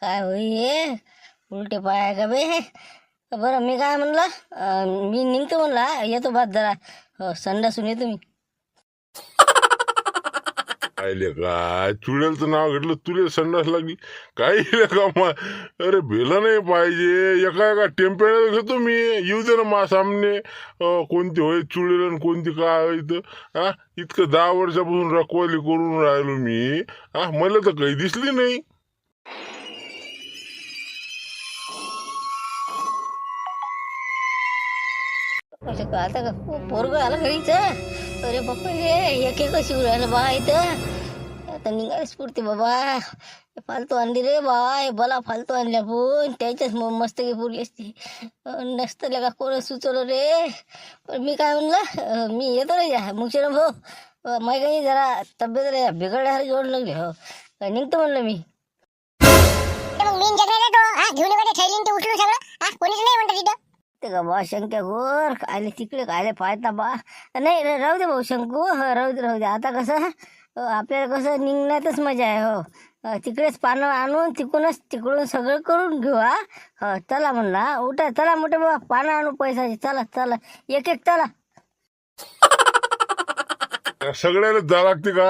काय होई उलटे पाय आहे का बे? बरं मी काय म्हणलं, मी निघतो म्हणला, येतो बाद जरा संडासून येतो मी. आयले काय चुडेलचं नाव घेतलं तुले संडास लागली काही का अरे भेला नाही पाहिजे. एका एका टेम्पेला घेतो मी. येऊ दे ना मा सामने कोणती होय चुडेल आणि कोणती काय होय इथं. हा इतकं 10 वर्षापासून रखवाली करून राहिलो मी. हा मला तर काही दिसली नाही. आता का पोरग आलं घरीच. अरे बाप्पा रे एक एक शिव राहिलं बा इथं. आता निघायच पुरते बाबा. फालतू आणली रे बा, बला फालतू आणल्या पण त्याच्याच मस्त की पुरली असती. नसतं का कोण सुचवलं रे. पण मी काय म्हणलं, मी येतो रे मुक्षण भाऊ. माही काही जरा तब्येत रे बिघडल्या जोड लागली. हो निघतो म्हणलं मी. ते का बा शंक्या गोर कायले तिकडे कायले पाहता बा. नाही राहू दे भाऊ शंकू. राहू दे. आता कसं आपल्याला कसं निघण्यातच मजा आहे. हो तिकडेच पानं आणून तिकडून सगळं करून घेऊ. हो चला म्हणला उठा. चला मोठे बाबा पानं आणू पैशाची. चला एक चला. सगळ्याला जा लागते का?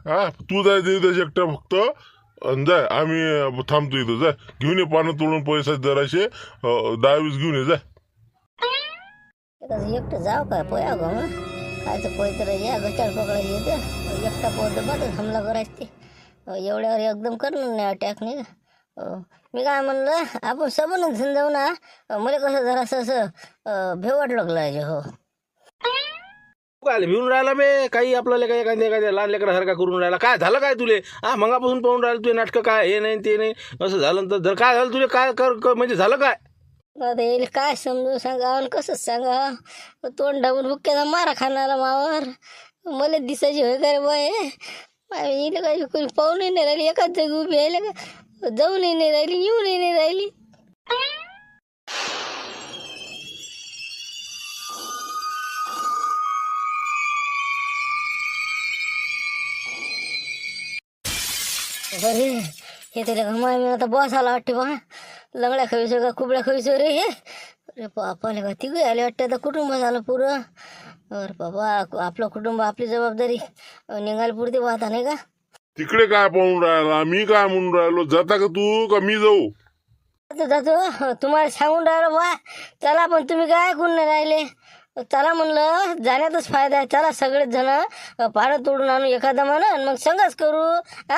हा तू जाय दे एकटा फक्त. जाय आम्ही थांबतो इथं. जाय घेऊन ये पानं तोडून पैसा जराशे 10-20 घेऊन ये. जाय एकटं जाऊ काय पोया ग मग खायचं पोय तर या गचाळ पकडायला येतं. एकटा पोट बाद हमला करायचं ते. एवढ्यावर एकदम करणार नाही अटॅक नाही का. मी काय म्हणलं आपण सबन जाऊ ना. मला कसं जरासं असं भेव वाटलं लागलं. हो काय भिवून राहिला बे काही आपल्याला काय एखाद्या लहान लेकरासारखा करून राहिला. काय झालं काय तुले? मगापासून पाहून राहिलं तुझे नाटकं काय हे नाही ते नाही असं झालं तर काय झालं तुले? काय कर म्हणजे झालं काय? आता येईल काय समजून सांगा आणि कसंच सांगा. तोंड ढाबून हुक्क्याचा मारा खाणारा मावर मला दिसायची होय का रे बाय. येईल काय कोणी पाहूनही नाही राहिली. एकाच जागी उभी राहिले का जाऊनही नाही राहिली येऊनही नाही राहिली. बरे हे तरी माय मी आता बॉस आला वाटते बा. लंगड्या खावीसो का कुबड्या खावीसो रे हे. अरे बापाले का तिघे आले वाटते. आता कुटुंब झालं पुरं. अरे बाबा आपलं कुटुंब आपली जबाबदारी निघायला पुरते बा आता नाही का. तिकडे काय पाहून राहिला? मी काय म्हणून राहिलो? जाता का तू का मी जाऊ? जातो तुम्हाला सांगून राहिलो बा. चला पण तुम्ही काय ऐकून नाही राहिले. चला म्हणलं जाण्यातच फायदा आहे. चला सगळेच जण पानं तोडून आणू एखादा म्हणा मग संगच करू.